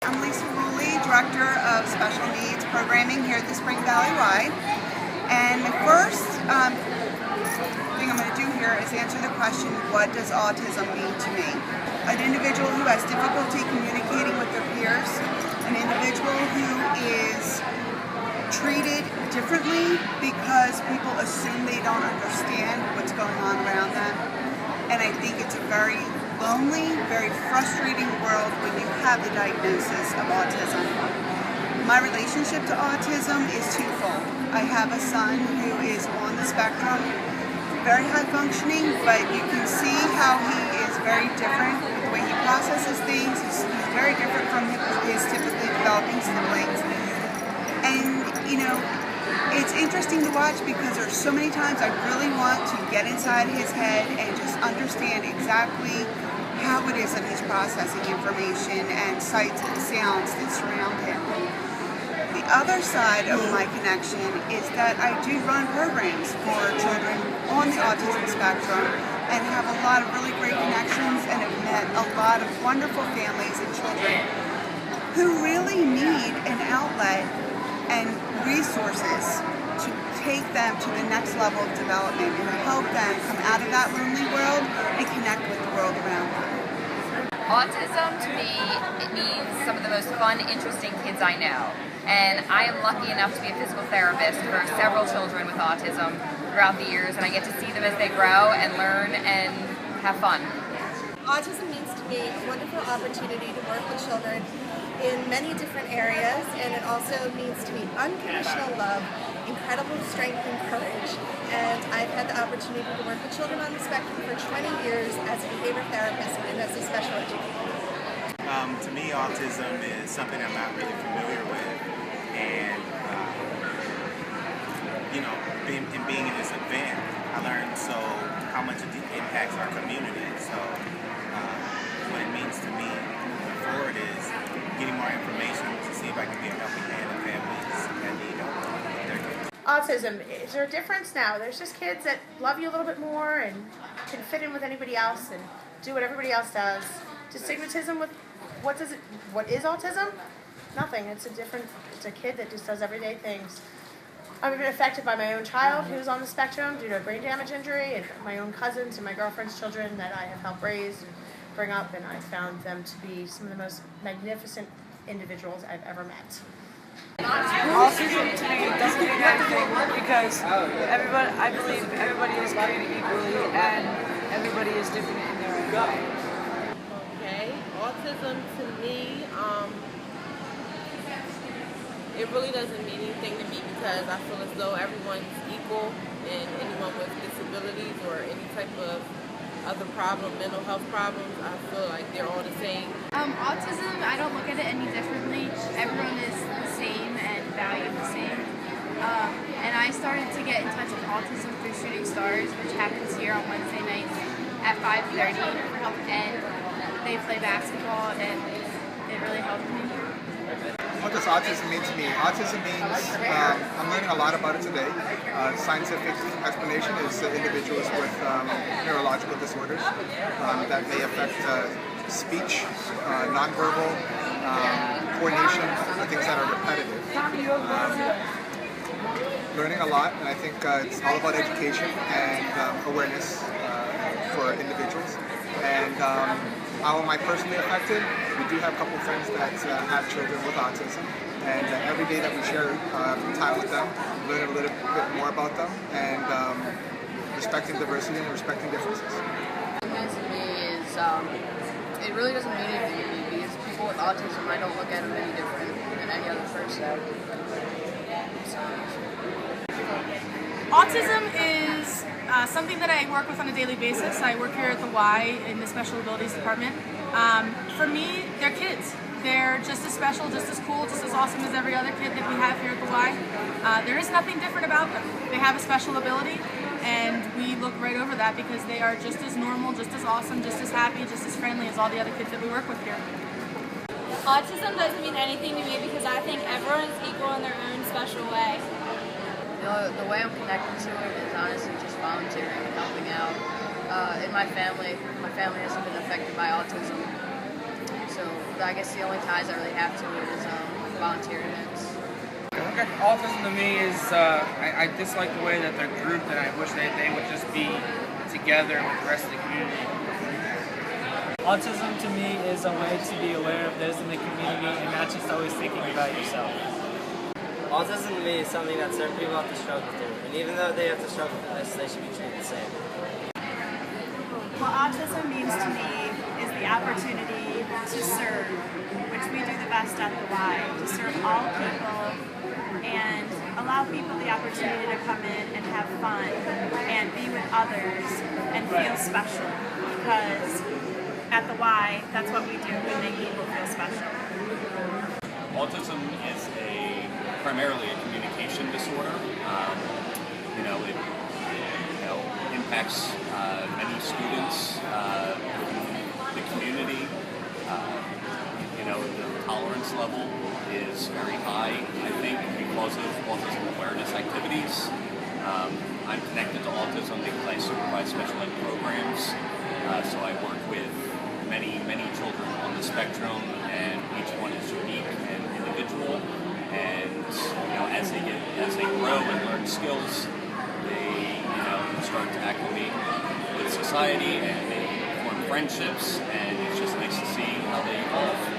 I'm Lisa Woolley, Director of Special Needs Programming here at the Spring Valley Y. And the first thing I'm going to do here is answer the question, what does autism mean to me? An individual who has difficulty communicating with their peers, an individual who is treated differently because people assume they don't understand what's going on around them. And I think it's a very lonely, very frustrating world when you have the diagnosis of autism. My relationship to autism is twofold. I have a son who is on the spectrum, very high functioning, but you can see how he is very different with the way he processes things. He's very different from his typically developing siblings. And, you know, it's interesting to watch because there's so many times I really want to get inside his head and just understand exactly how it is that he's processing information and sights and sounds that surround him. The other side of my connection is that I do run programs for children on the autism spectrum and have a lot of really great connections and have met a lot of wonderful families and children who really need an outlet and resources to take them to the next level of development and help them come out of that lonely world and connect with the world around them. Autism, to me, it means some of the most fun, interesting kids I know. And I am lucky enough to be a physical therapist for several children with autism throughout the years, and I get to see them as they grow and learn and have fun. Autism means to me a wonderful opportunity to work with children in many different areas, and it also means to me unconditional love, incredible strength and courage. And I've had the opportunity to work with children on the spectrum for 20 years as a behavior therapist and as a special educator. To me, autism is something I'm not really familiar with, and you know, being in this event, I learned how much it impacts our community. So what it means to me moving forward is getting more information to see if I can be a helping hand to families that need help with their kids. Autism, is there a difference now? There's just kids that love you a little bit more and can fit in with anybody else and do what everybody else does. Stigmatism with what is autism? Nothing. It's a kid that just does everyday things. I've been affected by my own child who's on the spectrum due to a brain damage injury, and my own cousins and my girlfriend's children that I have helped raise and bring up, and I found them to be some of the most magnificent individuals I've ever met. Autism to me doesn't mean anything because I believe everybody is created equally and everybody is different in their own way. Okay, autism to me, it really doesn't mean anything to me because I feel as though everyone's equal, and anyone with disabilities or any type of other problem, mental health problems, I feel like they're all the same. Autism, I don't look at it any differently. Everyone is the same and valued the same. And I started to get in touch with autism through Shooting Stars, which happens here on Wednesday nights at 5:30 for help, and they play basketball, and it really helped me. What does autism mean to me? Autism means I'm learning a lot about it today. Scientific explanation is individuals with neurological disorders that may affect speech, nonverbal, coordination, things that are repetitive. Learning a lot, and I think it's all about education and awareness for individuals. And how am I personally affected? We do have a couple of friends that have children with autism, and every day that we share time with them, learn a little bit more about them, and respecting diversity and respecting differences. What it means to me is it really doesn't mean anything to me because people with autism, I don't look at them any different than any other person. Autism is something that I work with on a daily basis. I work here at the Y in the Special Abilities Department. For me, they're kids. They're just as special, just as cool, just as awesome as every other kid that we have here at the Y. There is nothing different about them. They have a special ability, and we look right over that because they are just as normal, just as awesome, just as happy, just as friendly as all the other kids that we work with here. Autism doesn't mean anything to me because I think everyone's equal in their own special way. The way I'm connected to it is honestly just volunteering and helping out. In my family hasn't been affected by autism, so I guess the only ties I really have to it is volunteer events. Okay. Autism to me is, I dislike the way that they're grouped, and I wish that they would just be together with the rest of the community. Autism to me is a way to be aware of those in the community and not just always thinking about yourself. Autism to me is something that certain people have to struggle through, and even though they have to struggle through this, they should be treated the same. What autism means to me is the opportunity to serve, which we do the best at the Y, to serve all people and allow people the opportunity to come in and have fun and be with others and feel special, because at the Y, that's what we do, we make people feel special. Autism is primarily a communication disorder. It impacts many students, the community. The tolerance level is very high, I think, because of autism awareness activities. I'm connected to autism because I supervise special ed programs, so I work with many children on the spectrum, and each one is unique and individual. And as they grow and learn skills, they start to acclimate with society, and they form friendships, and it's just nice to see how they evolve.